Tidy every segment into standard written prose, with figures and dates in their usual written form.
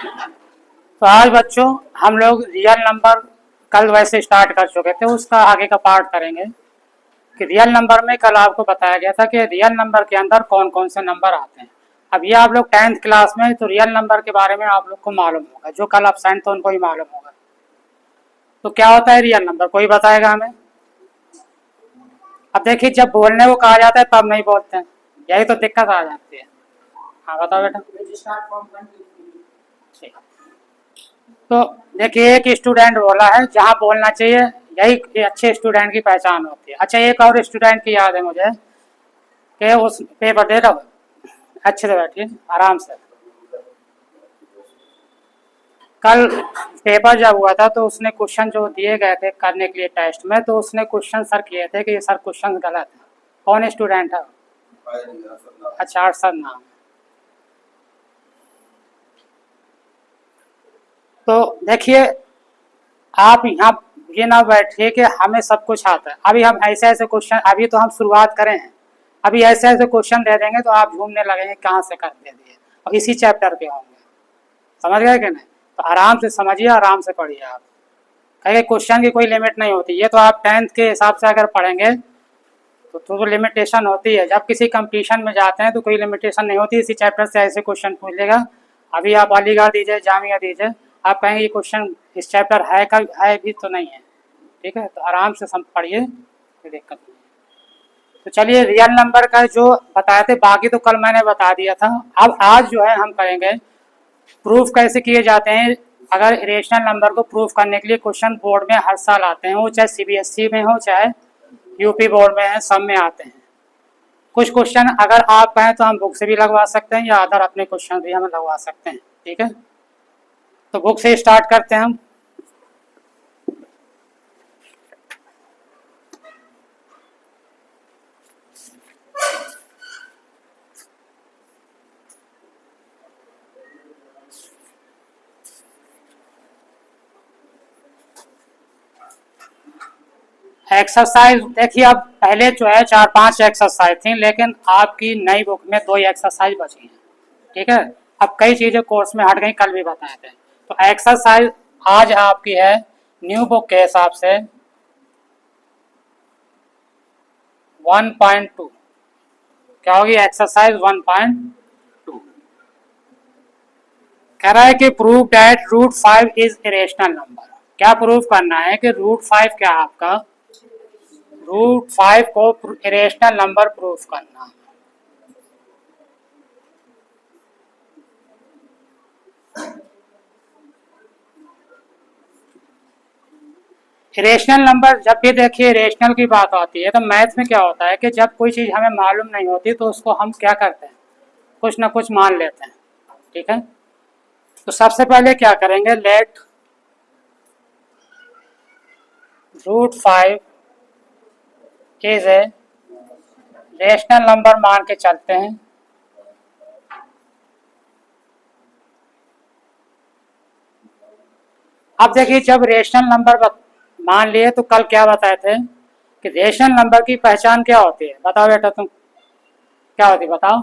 तो आज बच्चों हम लोग रियल नंबर कल वैसे स्टार्ट कर चुके थे, उसका आगे का पार्ट करेंगे कि रियल नंबर में कल आपको बताया गया था कि रियल नंबर के अंदर कौन कौन से नंबर आते हैं। अब ये आप लोग 10th क्लास में तो रियल नंबर के बारे में आप लोग को मालूम होगा, जो कल एब्सेंट थे उनको ही मालूम होगा। तो क्या होता है रियल नंबर, कोई बताएगा हमें? अब देखिए, जब बोलने को कहा जाता है तब नहीं बोलते हैं, यही तो दिक्कत आ जाती है। हाँ बताओ बेटा। ठीक। तो देखिए, एक स्टूडेंट बोला है, जहाँ बोलना चाहिए यही अच्छे स्टूडेंट की पहचान होती है। अच्छा, एक और स्टूडेंट की याद है मुझे कि उस पेपर दे रहा, अच्छे से बैठिए आराम से। कल पेपर जब हुआ था तो उसने क्वेश्चन जो दिए गए थे करने के लिए टेस्ट में, तो उसने क्वेश्चन सर किए थे कि ये सर क्वेश्चन गलत है। कौन स्टूडेंट है? अच्छा, अरशद नाम। तो देखिए, आप यहाँ ये ना बैठिए कि हमें सब कुछ आता है। अभी हम ऐसे ऐसे क्वेश्चन, अभी तो हम शुरुआत करें हैं, अभी ऐसे ऐसे क्वेश्चन दे देंगे तो आप झूमने लगेंगे कहाँ से कर दे दिए, और इसी चैप्टर के होंगे। समझ गए कि नहीं? तो आराम से समझिए, आराम से पढ़िए आप। कहीं क्वेश्चन की कोई लिमिट नहीं होती, ये तो आप 10th के हिसाब से अगर पढ़ेंगे तो लिमिटेशन होती है। जब किसी कंपटीशन में जाते हैं तो कोई लिमिटेशन नहीं होती, इसी चैप्टर से ऐसे क्वेश्चन पूछ लेगा। अभी आप अलीगढ़ दीजिए, जामिया दीजिए, आप कहेंगे ये क्वेश्चन इस चैप्टर है का है भी तो नहीं है। ठीक है, तो आराम से पढ़िए, कोई दिक्कत नहीं। तो चलिए, रियल नंबर का जो बताए थे बाकी तो कल मैंने बता दिया था। अब आज जो है हम करेंगे प्रूफ कैसे किए जाते हैं। अगर इरेशनल नंबर को प्रूफ करने के लिए क्वेश्चन बोर्ड में हर साल आते हैं, वो चाहे सीबीएसई में हो चाहे यूपी बोर्ड में है, सब में आते हैं। कुछ क्वेश्चन अगर आप कहें तो हम बुक से भी लगवा सकते हैं, या अदर अपने क्वेश्चन भी हम लगवा सकते हैं। ठीक है, तो बुक से स्टार्ट करते हैं हम। एक्सरसाइज देखिए, अब पहले जो है 4-5 एक्सरसाइज थी, लेकिन आपकी नई बुक में 2 एक्सरसाइज बची हैं। ठीक है, अब कई चीजें कोर्स में हट गई, कल भी बताए थे। तो एक्सरसाइज आज आपकी है न्यू बुक के हिसाब से 1.2। क्या होगी एक्सरसाइज 1.2? कह रहा है कि prove that root 5 is irrational number. क्या प्रूव करना है कि रूट 5 क्या है आपका? रूट 5 को इरेशनल नंबर प्रूफ करना। इरेशनल नंबर जब भी देखिए इरेशनल की बात आती है तो मैथ में क्या होता है कि जब कोई चीज़ हमें मालूम नहीं होती तो उसको हम क्या करते हैं, कुछ ना कुछ मान लेते हैं। ठीक है, तो सबसे पहले क्या करेंगे, let root 5 is a rational number मान के चलते हैं। अब देखिए, जब रेशनल नंबर मान लिए तो कल क्या बताए थे कि रेशनल नंबर की पहचान क्या होती है? बताओ बेटा तुम, क्या होती है बताओ?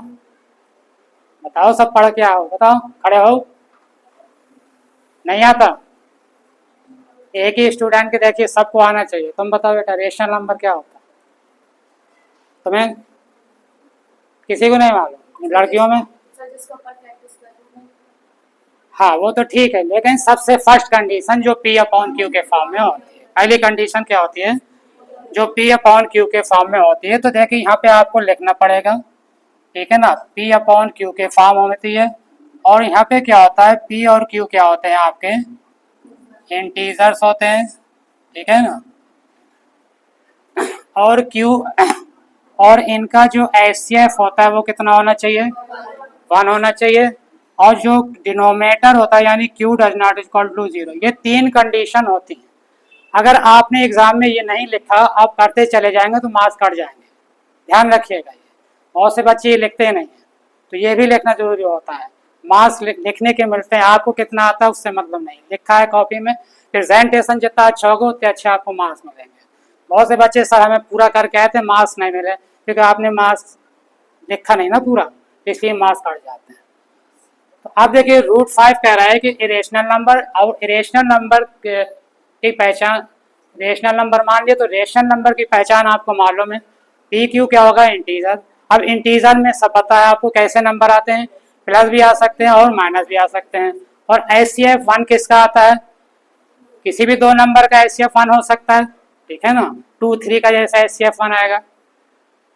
बताओ, सब पढ़ के आओ, बताओ, खड़े हो। नहीं आता? एक ही स्टूडेंट के देखिए सबको आना चाहिए। तुम बताओ बेटा, रेशनल नंबर क्या होता है? तुम्हें किसी को नहीं मालूम? लड़कियों में हाँ, वो तो ठीक है, लेकिन सबसे फर्स्ट कंडीशन जो पी अपॉन क्यू के फॉर्म में होती है, पहली कंडीशन क्या होती है? जो पी अपॉन क्यू के फॉर्म में होती है। तो देखिए, यहाँ पे आपको लिखना पड़ेगा। ठीक है ना, पी अपॉन क्यू के फॉर्म होती है। और यहाँ पे क्या होता है, पी और क्यू क्या होते हैं आपके? इंटीजर्स होते हैं। ठीक है ना, और क्यू और इनका जो एचसीएफ होता है वो कितना होना चाहिए? 1 होना चाहिए। और जो डिनोमिनेटर होता है यानी q does not equal to 0, ये 3 कंडीशन होती है। अगर आपने एग्जाम में ये नहीं लिखा, आप करते चले जाएंगे तो मार्क्स कट जाएंगे, ध्यान रखिएगा। ये बहुत से बच्चे ये लिखते नहीं हैं, तो ये भी लिखना जरूरी होता है। मार्क्स लिखने के मिलते हैं, आपको कितना आता है उससे मतलब नहीं, लिखा है कॉपी में, प्रेजेंटेशन जितना अच्छा होगा उतने अच्छे आपको मार्क्स मिलेंगे। बहुत से बच्चे सर हमें पूरा करके आए थे, मार्क्स नहीं मिले, क्योंकि आपने मार्क्स लिखा नहीं ना पूरा, इसलिए मार्क्स कट जाते हैं। तो आप देखिए √5 कह रहा है कि इरेशनल नंबर, और इरेशनल नंबर की पहचान, रेशनल नंबर मान लिया तो रेशनल नंबर की पहचान आपको मालूम है, पी क्यू क्या होगा, इंटीजर। अब इंटीजर में सब पता है आपको कैसे नंबर आते हैं, प्लस भी आ सकते हैं और माइनस भी आ सकते हैं। और HCF 1 किसका आता है, किसी भी दो नंबर का HCF 1 हो सकता है, ठीक है ना, 2 3 का जैसा HCF 1 आएगा,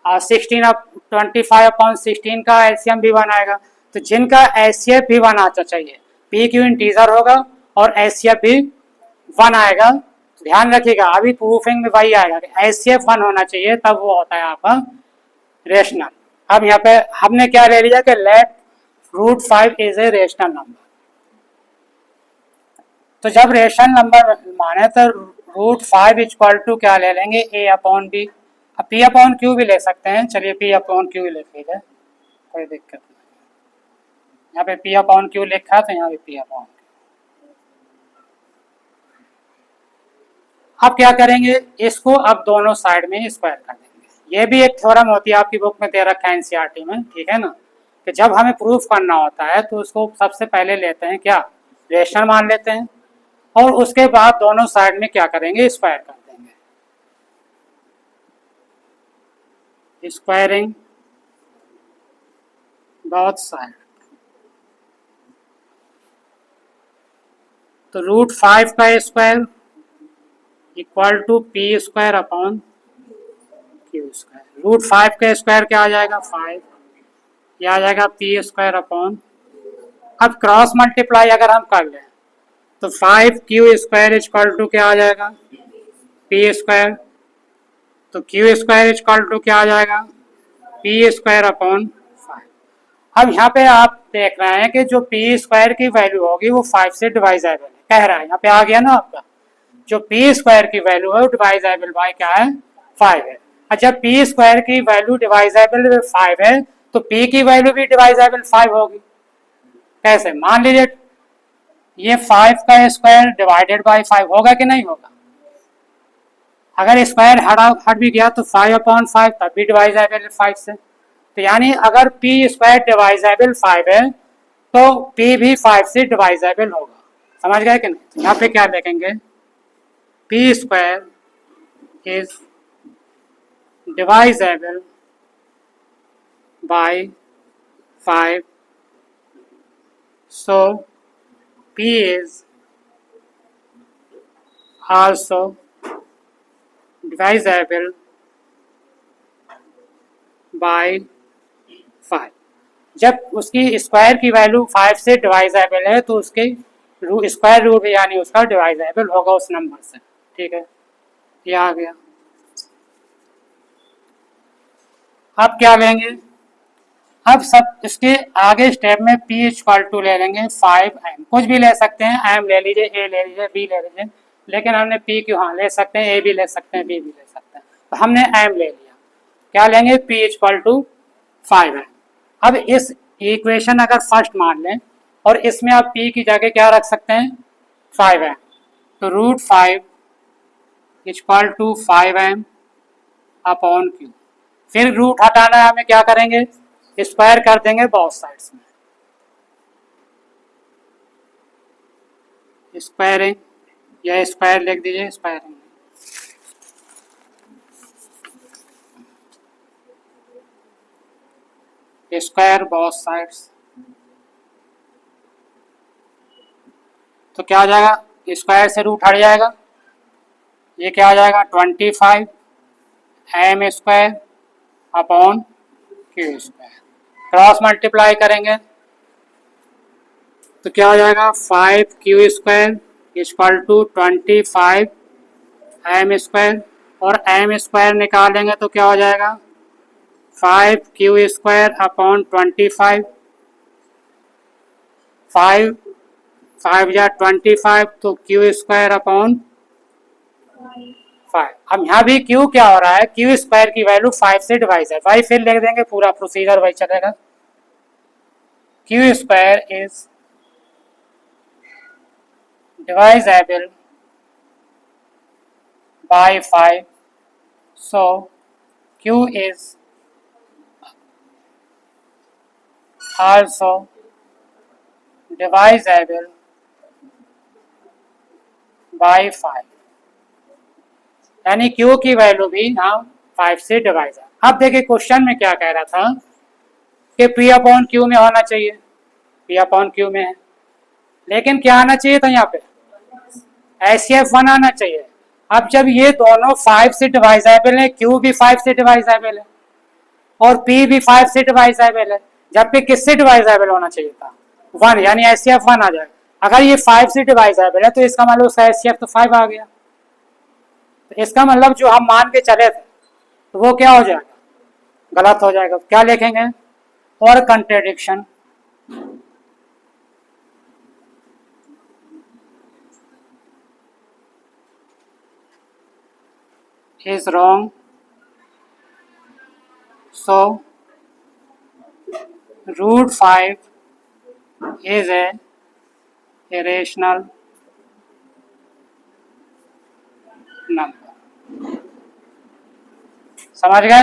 और 25/16 का LCM भी 1 आएगा। तो जिनका HCF भी 1 आता चाहिए, पी क्यू इंटीजर होगा और HCF भी 1 आएगा। ध्यान रखिएगा, अभी प्रूफिंग में वही आएगा कि HCF 1 होना चाहिए, तब वो होता है आपका रेशनल। अब यहाँ पे हमने क्या ले लिया कि let √5 is a rational number. तो जब रेशनल नंबर माने तो √5 इक्वल टू क्या ले लेंगे, A/B। अब P/Q भी ले सकते हैं, चलिए P/Q लिख लीजिए, कोई दिक्कत नहीं। यहाँ पे P/Q लिखा है तो यहाँ पे P/Q। अब क्या करेंगे, इसको अब दोनों साइड में स्क्वायर कर देंगे। ये भी एक थ्योरम होती है, आपकी बुक में दे रखा है एनसीईआरटी में, ठीक है ना, कि जब हमें प्रूफ करना होता है तो उसको सबसे पहले लेते हैं क्या, रेशनल मान लेते हैं, और उसके बाद दोनों साइड में क्या करेंगे, स्क्वायर कर देंगे, स्क्वायरिंग बोथ साइड। तो √5 का square equal to P² upon Q²। √5 का स्क्वायर क्या आ जाएगा, 5, यह आ जाएगा P² अपॉन, अब क्रॉस मल्टीप्लाई अगर हम कर लें तो 5Q² इक्वल टू क्या आ जाएगा, P²। तो Q² इक्वल टू क्या आ जाएगा, P² अपॉन 5। अब यहाँ पे आप देख रहे हैं कि जो P² की वैल्यू होगी वो 5 से डिवाइजेबल है, कह रहा है, यहाँ पे आ गया ना आपका, जो P² की वैल्यू है वो डिवाइजेबल बाय क्या है, 5 है। और जब P² की वैल्यू डिवाइजेबल 5 है तो P की वैल्यू भी डिवाइजेबल 5 होगी। कैसे, मान लीजिए ये 5 का स्क्वायर डिवाइडेड बाय 5 होगा कि नहीं होगा, अगर स्क्वायर हट भी गया तो 5/5 तब भी डिवाइजेबल 5 से। तो यानी अगर P² डिवाइजेबल 5 है तो P भी 5 से डिवाइजेबल होगा, समझ गए कि नहीं। तो यहाँ पे क्या लिखेंगे, P² is divisible by 5, so P is also divisible by 5। जब उसकी स्क्वायर की वैल्यू 5 से डिवाइजेबल है तो उसके स्क्वायर रूट यानी उसका डिवाइजेबल होगा उस नंबर से, ठीक है, ये आ गया। अब क्या लेंगे, अब सब इसके आगे स्टेप में P= ले लेंगे 5m, कुछ भी ले सकते हैं, m ले लीजिए, a ले लीजिए, b ले लीजिए, लेकिन हमने P क्यों, हाँ ले सकते हैं, a भी ले सकते हैं, b भी ले सकते हैं, तो हमने m ले लिया। क्या लेंगे, P=5m। अब इस इक्वेशन अगर फर्स्ट मान लें और इसमें आप P की जगह क्या रख सकते हैं, 5m, तो √5=5m अपॉन Q। फिर रूट हटाना है हमें, क्या करेंगे, स्क्वायर कर देंगे बोथ साइड्स में, स्क्वायरिंग, या स्क्वायर लिख दीजिए, स्क्वायरिंग, स्क्वायर बोथ साइड्स। तो क्या आ जाएगा, स्क्वायर से रूट हट जाएगा, ये क्या आ जाएगा 25m² upon Q²। Cross multiply करेंगे तो क्या हो जाएगा, 5Q² इक्वल टू 25m², और m² निकालेंगे तो क्या हो जाएगा, 5Q² अपॉन 25, 5 5 या 25 तो Q² अपॉन 5। अब यहाँ भी Q क्या हो रहा है, Q² की वैल्यू 5 से डिवाइड है, भाई फिर लिख देंगे, पूरा प्रोसीजर वही चलेगा। Q² इज divisible by 5, so Q is also divisible by 5, यानी Q की वैल्यू भी हम 5 से डिवाइड है। अब देखिए क्वेश्चन में क्या कह रहा था कि P अपॉन Q में होना चाहिए, P अपॉन Q में है, लेकिन क्या आना चाहिए था यहाँ पे HCF 1 आना चाहिए। अब जब ये दोनों 5 से डिवाइजेबल है, Q भी 5 से डिवाइजेबल है और P भी 5 से डिवाइजेबल है, जबकि किससे डिवाइजेबल होना चाहिए था 1, यानी HCF 1 आ जाएगा। अगर ये 5 से डिवाइजेबल है तो इसका मतलब उसका HCF तो 5 आ गया, तो इसका मतलब जो हम मान के चले थे तो वो क्या हो जाएगा, गलत हो जाएगा। क्या लिखेंगे, और कंट्रेडिक्शन is wrong, so root 5 is a irrational number। समझ गए,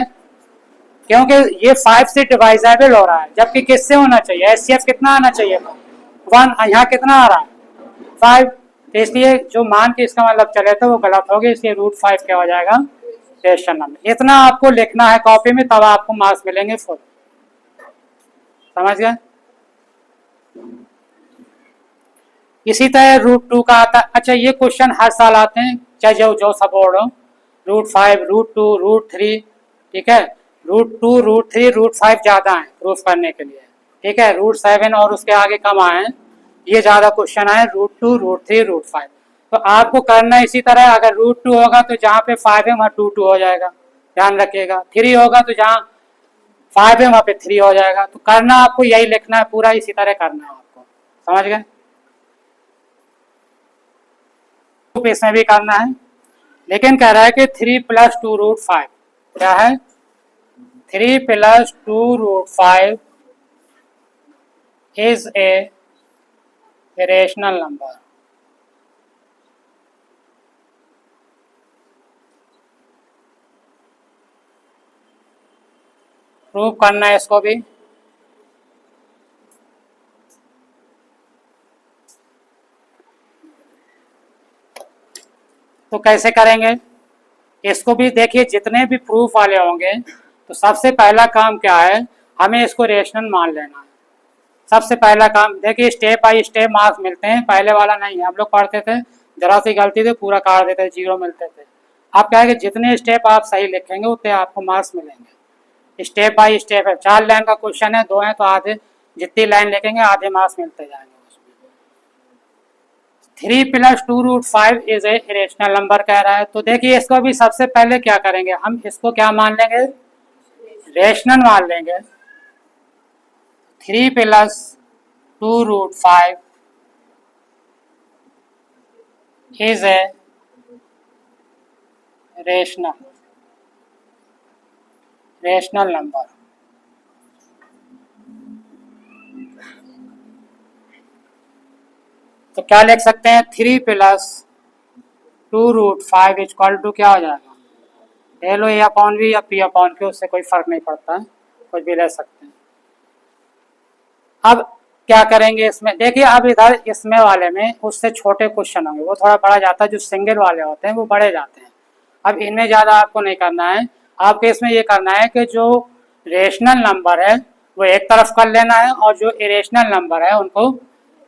क्योंकि ये 5 से डिवाइजेबल हो रहा है, जबकि किससे होना चाहिए, HCF कितना आना चाहिए 1, यहाँ कितना आ रहा है 5, तो इसलिए जो मान के इसका मतलब चले थे वो गलत हो गया, इसलिए रूट 5 क्या हो जाएगा रेशनल नंबर। इतना आपको लिखना है कॉपी में, तब आपको मार्क्स मिलेंगे फुल। समझ गए। इसी तरह रूट 2 का आता है। अच्छा, ये क्वेश्चन हर साल आते हैं, चाहे जो सपोर्ट हो, रूट 5, रूट 2, रूट 3, ठीक है, रूट 2, रूट 3, रूट 5 ज्यादा है प्रूफ करने के लिए, ठीक है, रूट 7 और उसके आगे कम आए हैं, ये ज्यादा क्वेश्चन आए रूट 2, रूट 3, रूट 5। तो आपको करना इसी तरह, अगर रूट 2 होगा तो जहाँ पे 5 है वहाँ 2 हो जाएगा, ध्यान रखिएगा। 3 होगा तो जहाँ 5 है वहाँ पे 3 हो जाएगा। तो करना आपको यही लिखना है, पूरा इसी तरह करना है आपको। समझ गए। इसमें भी करना है, लेकिन कह रहा है कि 3 + 2 रूट 5 क्या है, 3 + 2 root 5 is a rational number. Prove करना है इसको भी। तो कैसे करेंगे इसको भी देखिए, जितने भी प्रूफ वाले होंगे तो सबसे पहला काम क्या है, हमें इसको रेशनल मान लेना है। सबसे पहला काम देखिए, स्टेप बाय स्टेप मार्क्स मिलते हैं, पहले वाला नहीं है। हम लोग पढ़ते थे, जरा सी गलती से पूरा काट देते थे, 0 मिलते थे। आप क्या है कि जितने स्टेप आप सही लिखेंगे उतने आपको मार्क्स मिलेंगे। स्टेप बाय स्टेप है, 4 लाइन का क्वेश्चन है, 2 है, तो आधे जितनी लाइन लिखेंगे आधे मार्क्स मिलते जाएंगे उसमें। 3 + 2 root 5 is a irrational number कह रहा है। तो देखिए इसको भी सबसे पहले क्या करेंगे, हम इसको क्या मान लेंगे, रेशनल मान लेंगे। 3 + 2 root 5 is a rational number. तो क्या लिख सकते हैं, 3 + 2 रूट 5 इक्वल टू क्या हो जाएगा, ले लो A अपॉन B या P अपॉन Q, उससे कोई फर्क नहीं पड़ता है, कुछ भी ले सकते हैं। अब क्या करेंगे इसमें, देखिए अब इधर इसमें वाले में उससे छोटे क्वेश्चन होंगे, वो थोड़ा बड़ा जाता है, जो सिंगल वाले होते हैं वो बड़े जाते हैं। अब इनमें ज़्यादा आपको नहीं करना है, आपके इसमें ये करना है कि जो रेशनल नंबर है वो एक तरफ कर लेना है और जो इरेशनल नंबर है उनको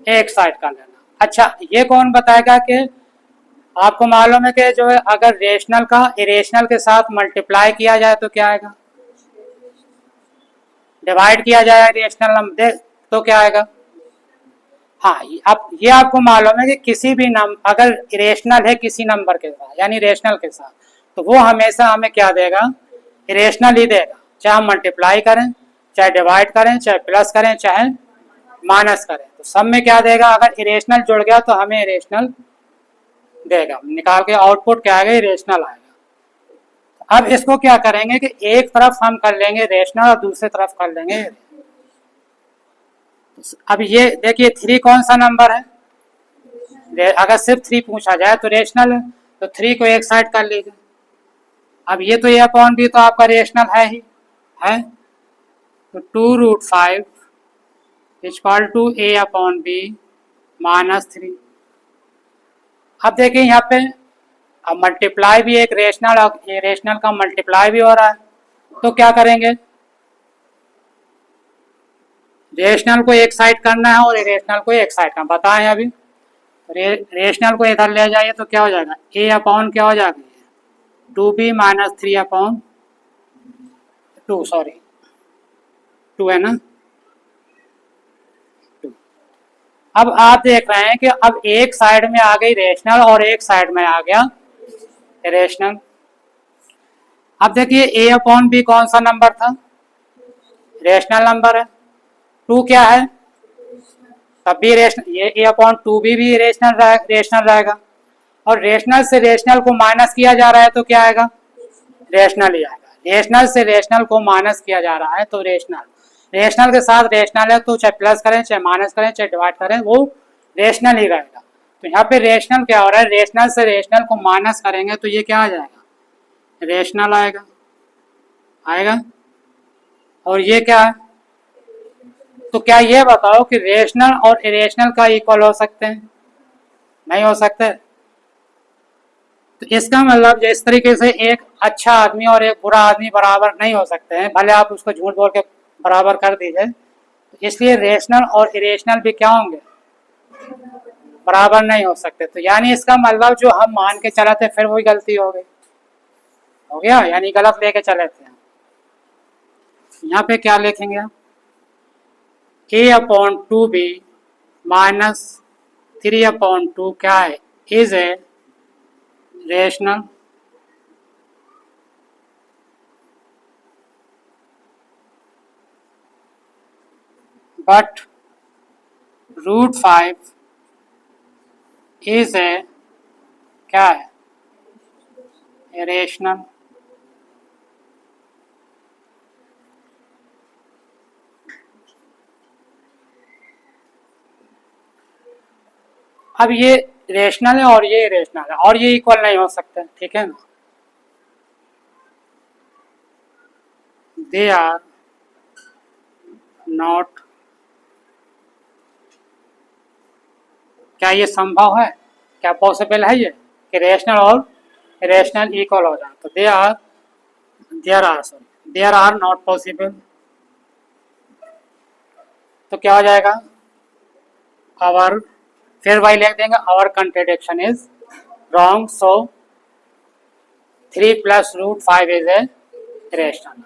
एक साइड कर लेना। अच्छा, ये कौन बताएगा कि आपको मालूम है कि जो है अगर रेशनल का इरेशनल के साथ मल्टीप्लाई किया जाए तो क्या आएगा, डिवाइड किया जाए रेशनल नंबर तो क्या आएगा। हाँ, अब ये आपको मालूम है कि किसी भी नंबर अगर इरेशनल है किसी नंबर के साथ, यानी रेशनल के साथ, तो वो हमेशा हमें क्या देगा, इरेशनल ही देगा, चाहे हम मल्टीप्लाई करें, चाहे डिवाइड करें, चाहे प्लस करें, चाहे माइनस करें, तो सब में क्या देगा, अगर इरेशनल जुड़ गया तो हमें इरेशनल देगा, निकाल के आउटपुट क्या आएगा, इरेशनल आएगा। अब इसको क्या करेंगे कि एक तरफ हम कर लेंगे रेशनल और दूसरी तरफ कर लेंगे। अब ये देखिए 3 कौन सा नंबर है, अगर सिर्फ 3 पूछा जाए तो रेशनल है, तो 3 को एक साइड कर लीजिए। अब ये तो A अपॉन B तो आपका रेशनल है ही है, तो 2 root 5 equal to a upon b -3। अब देखिए यहाँ पे अब मल्टीप्लाई भी एक रेशनल और ये रेशनल का मल्टीप्लाई भी हो रहा है, तो क्या करेंगे, रेशनल को एक साइड करना है और इरेशनल को एक साइड करना बताएं अभी। रेशनल को इधर ले जाइए तो क्या हो जाएगा, ए अपॉन क्या हो जाएगा, 2b -3 अपॉन 2, सॉरी 2 है ना 2। अब आप देख रहे हैं कि अब एक साइड में आ गई रेशनल और एक साइड में आ गया इरेशनल। अब देखिए ए अपॉन बी कौन सा नंबर था, रेशनल नंबर है, 2 क्या है, तब भी रेशनल, ये ए अपॉन 2 भी रेशनल रहेगा, और रेशनल से रेशनल को माइनस किया जा रहा है तो क्या आएगा, रेशनल ही आएगा। रेशनल से रेशनल को माइनस किया जा रहा है तो रेशनल, रेशनल के साथ रेशनल है तो चाहे प्लस करें चाहे माइनस करें चाहे डिवाइड करें वो रेशनल ही रहेगा। तो यहाँ पे रेशनल क्या हो रहा है, रेशनल से रेशनल को माइनस करेंगे तो ये क्या आ जाएगा, रेशनल आएगा आएगा। और ये क्या है, तो क्या ये बताओ कि रेशनल और इरेशनल का इक्वल हो सकते हैं, नहीं हो सकते। तो इसका मतलब जिस तरीके से एक अच्छा आदमी और एक बुरा आदमी बराबर नहीं हो सकते हैं, भले आप उसको झूठ बोल के बराबर कर दीजिए, तो इसलिए रेशनल और इरेशनल भी क्या होंगे, बराबर नहीं हो सकते। तो यानी इसका मतलब जो हम मान के चले थे फिर वही गलती हो गई, हो गया, यानी गलत लेके चले थे। यहाँ पे क्या लिखेंगे आप, ए अपॉन 2b -3/2 क्या है, is a rational, but √5 is ए क्या है, इरेशनल। अब ये रेशनल है और ये इरेशनल है और ये इक्वल नहीं हो सकते, ठीक है ना, दे आर नॉट, क्या ये संभव है, क्या पॉसिबल है ये कि रेशनल और इरेशनल इक्वल हो जाए, तो देयर आर नॉट पॉसिबल। तो क्या हो जाएगा, आवर, फिर वही लिख देंगे, our contradiction is wrong, so 3 + √5 is a rational.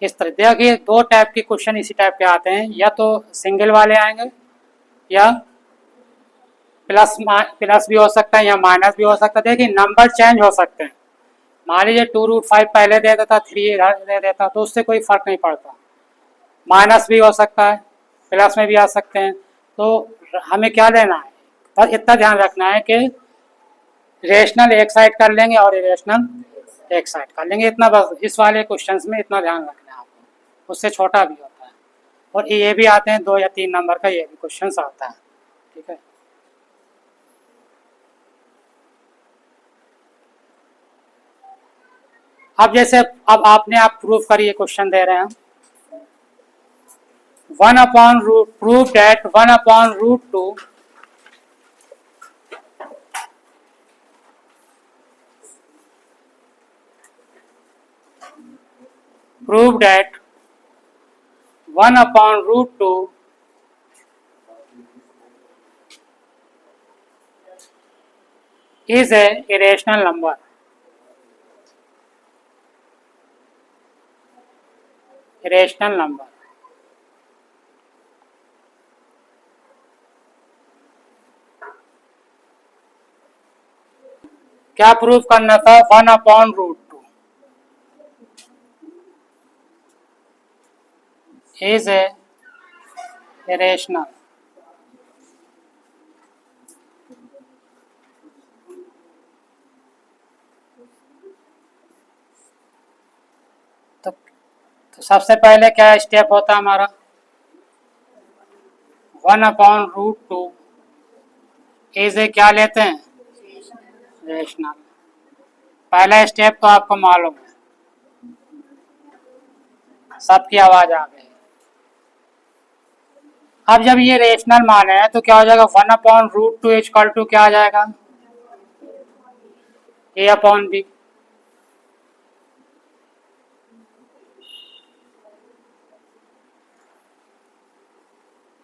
इस तरह देखिए दो टाइप के क्वेश्चन इसी टाइप के आते हैं, या तो सिंगल वाले आएंगे या प्लस भी हो सकता है या माइनस भी हो सकता है। देखिए नंबर चेंज हो सकते हैं, मान लीजिए 2√5 पहले दे देता, 3 दे देता तो उससे कोई फर्क नहीं पड़ता, माइनस भी हो सकता है प्लस में भी आ सकते हैं। तो हमें क्या लेना है, बस इतना ध्यान रखना है कि रेशनल एक साइड कर लेंगे और इरेशनल एक साइड कर लेंगे, इतना बस इस वाले क्वेश्चन में इतना ध्यान रखना है आपको, उससे छोटा भी होता है। और ये भी आते हैं 2 या 3 नंबर का, ये भी क्वेश्चन आता है, ठीक है। अब जैसे अब आपने आप प्रूफ करिए, क्वेश्चन दे रहे हैं, 1/√, prove that 1/√2 prove that 1/√2 is a irrational number, irrational number। क्या प्रूफ करना था, 1/√2 is a irrational। तो सबसे पहले क्या स्टेप होता है हमारा, 1/√2 इज ए क्या लेते हैं, रेशनल। पहला स्टेप तो आपको मालूम है, सबकी आवाज आ गई। अब जब ये रेशनल मान है तो क्या हो जाएगा, 1/√2 इक्वल टू क्या आ जाएगा, a/b।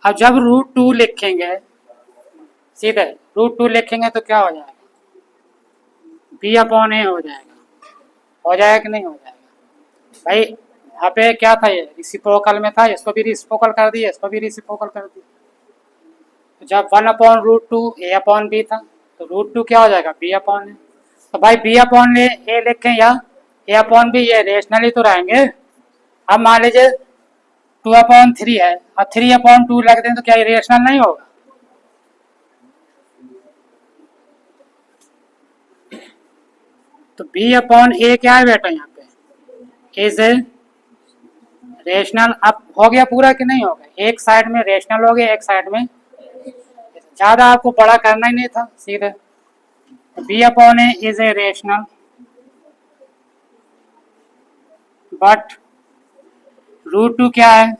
अब जब √2 लिखेंगे, सीधे √2 लिखेंगे तो क्या हो जाएगा, b/a हो जाएगा। हो जाएगा कि नहीं हो जाएगा भाई। यहाँ पे क्या था, ये रिसिप्रोकल में था, इसको भी रिसिप्रोकल कर दिया, इसको भी रिसिप्रोकल कर दिया। तो जब 1/√2 a/b था तो √2 क्या हो जाएगा, b/a। तो भाई b/a लिखें या a/b, ये रेशनल ही तो रहेंगे। अब मान लीजिए 2/3 है और 3/2 रख दें तो क्या ये रेशनल नहीं होगा। तो b/a क्या है बेटा, यहाँ पे इज ए रेशनल। अब हो गया पूरा कि नहीं हो गया, एक साइड में रेशनल हो गया, एक साइड में, ज्यादा आपको बड़ा करना ही नहीं था, सीधे b/a is a rational but √2 क्या है,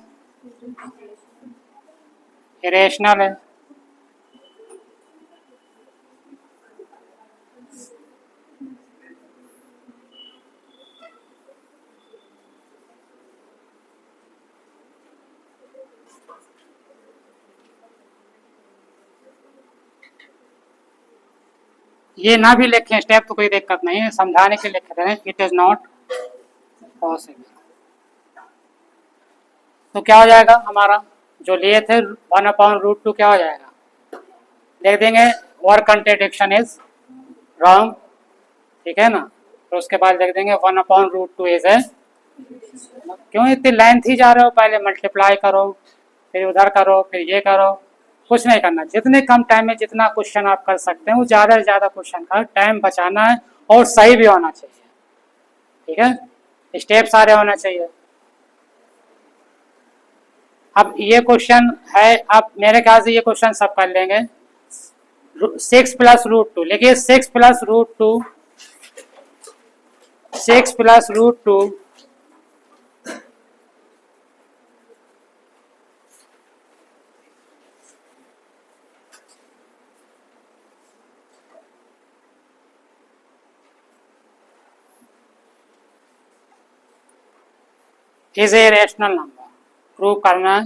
रेशनल है। ये ना भी लिखें स्टेप तो कोई दिक्कत नहीं है, समझाने के लिए लिख रहे हैं, इट इज नॉट पॉसिबल। तो क्या हो जाएगा हमारा, जो लिए थे 1/√2 क्या हो जाएगा, लिख देंगे और कंट्राडिक्शन इज रॉन्ग, ठीक है ना। तो उसके बाद लिख देंगे 1/√2 इज है, क्यों इतनी लेंथ ही जा रहे हो, पहले मल्टीप्लाई करो, फिर उधर करो, फिर ये करो, कुछ नहीं करना। जितने कम टाइम में जितना क्वेश्चन आप कर सकते हैं वो ज़्यादा से ज़्यादा क्वेश्चन का टाइम बचाना है, और सही भी होना चाहिए, ठीक है, स्टेप सारे होना चाहिए। अब ये क्वेश्चन है, अब मेरे ख्याल से ये क्वेश्चन सब कर लेंगे। 6+√2 लिखिए, 6+√2, 6+√2 is a rational number. Prove करना है।